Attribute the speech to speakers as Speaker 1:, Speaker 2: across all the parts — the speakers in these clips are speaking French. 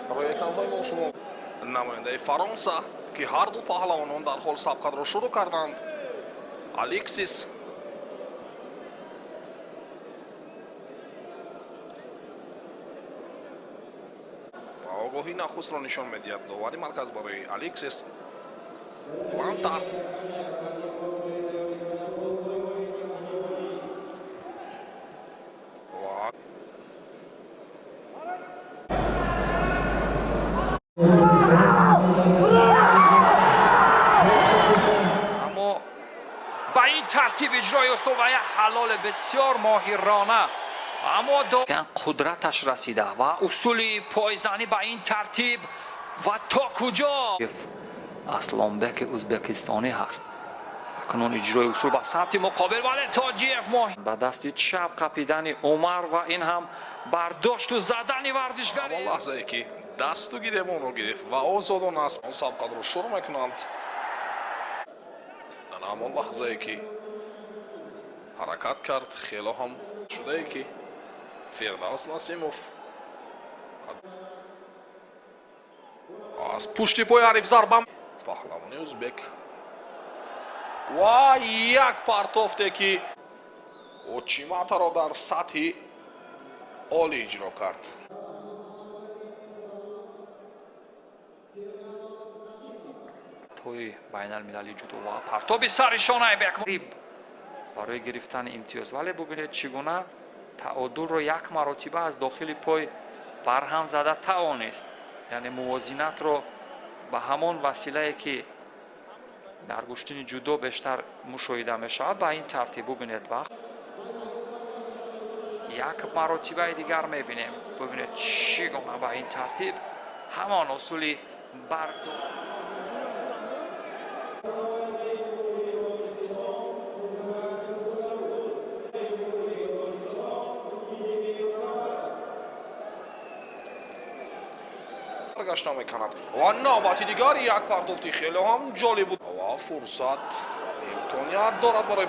Speaker 1: روی اکران‌های ما شما نماینده فرانسه که هر دو پهلوانان در حال سبقت را شروع کردند. الکسیس آگاهی نخست را نشان می‌دهد. داوری مرکز برای الکسیس پلانتر
Speaker 2: اما با این ترتیب اجرای استون و یک حلال بسیار ماهرانه اما قدرتش رسیده و اصول پایزنی با این ترتیب و تا کجا اسلامبک ازبکستانی هست. کنون اجرای اصول با سمت مقابل ولی تاجیف ماهی با دستی چپ قپیدن عمر و این هم برداشت و زدن ورزشگری.
Speaker 1: اما لحظه ای که دست و گیرمون رو گرفت و آزادان است مسابقه رو شروع میکنند. اما لحظه ای که حرکت کرد خیلی هم شده ای که فردوس نسیموف از پشت پای حریف ضربه پهلوانی ازبک و یک پرتافته که اوچیماتا را در سطح عالی اجرا کرد.
Speaker 2: توی بین المللی جودو و پرتاب سرشان ایبک برای گرفتن امتیاز ولی ببینید چگونه تعادل رو یک مرتبه از داخل پای برهم زده توانست. یعنی موازنت رو به همون وسیله که در گشتن جودو بیشتر مشاهده می شود با این ترتیب ببینید وقت یک مرتبه دیگر می بینیم. ببینید چگونه با این ترتیب همان اصولی برداشت.
Speaker 1: برگشت میکند و نوبت دیگر یک پرتافتی خیلی هم جالب بود و فرصت امکانیت دارد برای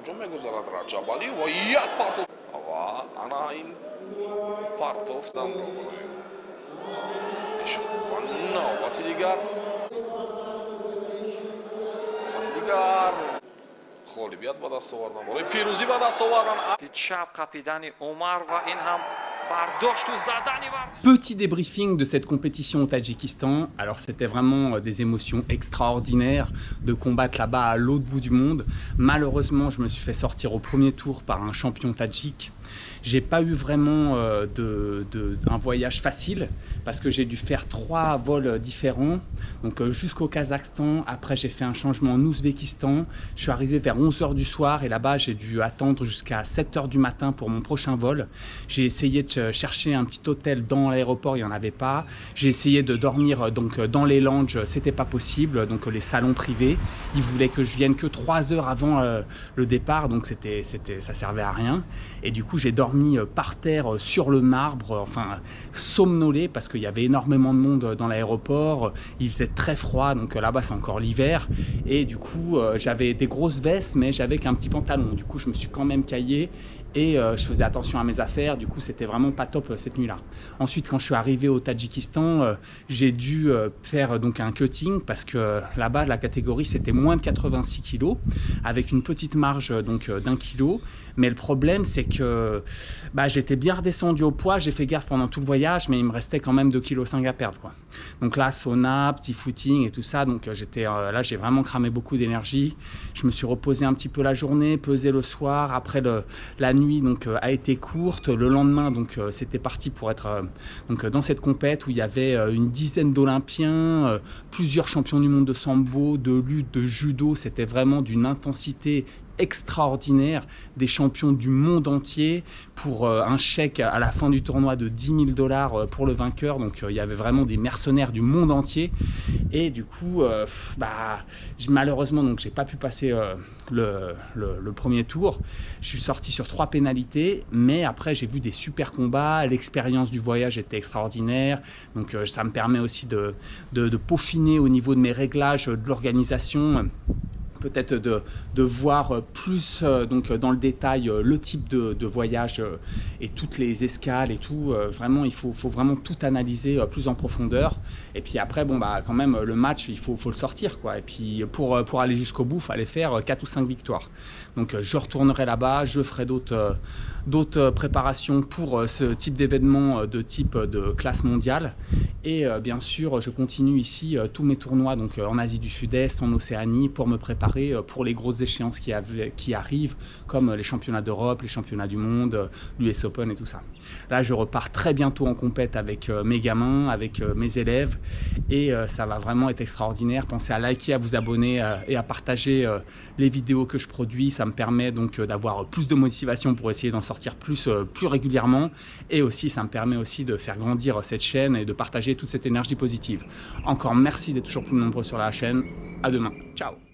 Speaker 1: هجوم میگذارد رجب علی و یک پرتافت و انا این پرتافتم رو برای و نوبت دیگر غالبیت به دست آوردن برای پیروزی به دست آوردن.
Speaker 2: چپ قپیدن عمر و این هم
Speaker 3: Petit débriefing de cette compétition au Tadjikistan. Alors c'était vraiment des émotions extraordinaires de combattre là-bas à l'autre bout du monde. Malheureusement, je me suis fait sortir au premier tour par un champion tadjik. J'ai pas eu vraiment un voyage facile parce que j'ai dû faire 3 vols différents. Donc jusqu'au Kazakhstan, après j'ai fait un changement en Ouzbékistan. Je suis arrivé vers 11h du soir et là-bas j'ai dû attendre jusqu'à 7h du matin pour mon prochain vol. J'ai essayé de chercher un petit hôtel dans l'aéroport, il n'y en avait pas. J'ai essayé de dormir donc dans les lounges, c'était pas possible, donc les salons privés. Ils voulaient que je vienne que 3 heures avant le départ, donc ça servait à rien. Et du coup j'ai dormi par terre sur le marbre, enfin somnolé parce qu'il y avait énormément de monde dans l'aéroport. Il faisait très froid, donc là-bas c'est encore l'hiver. Et du coup j'avais des grosses vestes mais j'avais qu'un petit pantalon. Du coup je me suis quand même caillé. Et je faisais attention à mes affaires, du coup c'était vraiment pas top cette nuit-là. Ensuite quand je suis arrivé au Tadjikistan, j'ai dû faire donc un cutting parce que là-bas la catégorie c'était moins de 86 kg avec une petite marge donc d'1 kg. Mais le problème c'est que j'étais bien redescendu au poids, j'ai fait gaffe pendant tout le voyage mais il me restait quand même 2,5 kg à perdre quoi. Donc là sauna, petit footing et tout ça, donc là j'ai vraiment cramé beaucoup d'énergie. Je me suis reposé un petit peu la journée, pesé le soir, après la nuit donc a été courte. Le lendemain donc c'était parti pour être donc dans cette compète où il y avait une dizaine d'Olympiens, plusieurs champions du monde de sambo, de lutte, de judo. C'était vraiment d'une intensité extraordinaire, des champions du monde entier pour un chèque à la fin du tournoi de $10 000 pour le vainqueur. Donc il y avait vraiment des mercenaires du monde entier et du coup malheureusement donc j'ai pas pu passer le premier tour. Je suis sorti sur 3 pénalités, mais après j'ai vu des super combats. L'expérience du voyage était extraordinaire, donc ça me permet aussi de peaufiner au niveau de mes réglages, de l'organisation peut-être de voir plus donc dans le détail le type de voyage et toutes les escales et tout. Vraiment, il faut vraiment tout analyser plus en profondeur. Et puis après, bon, bah, quand même, le match, il faut le sortir, quoi. Et puis pour aller jusqu'au bout, il fallait faire 4 ou 5 victoires. Donc je retournerai là-bas, je ferai d'autres préparations pour ce type d'événement de type de classe mondiale. Et bien sûr, je continue ici tous mes tournois donc en Asie du Sud-Est, en Océanie, pour me préparer pour les grosses échéances qui arrivent, comme les championnats d'Europe, les championnats du monde, l'US Open et tout ça. Là, je repars très bientôt en compète avec mes gamins, avec mes élèves, et ça va vraiment être extraordinaire. Pensez à liker, à vous abonner et à partager les vidéos que je produis. Ça me permet donc d'avoir plus de motivation pour essayer d'en sortir plus régulièrement, et aussi ça me permet aussi de faire grandir cette chaîne et de partager toute cette énergie positive. Encore merci d'être toujours plus nombreux sur la chaîne. À demain. Ciao.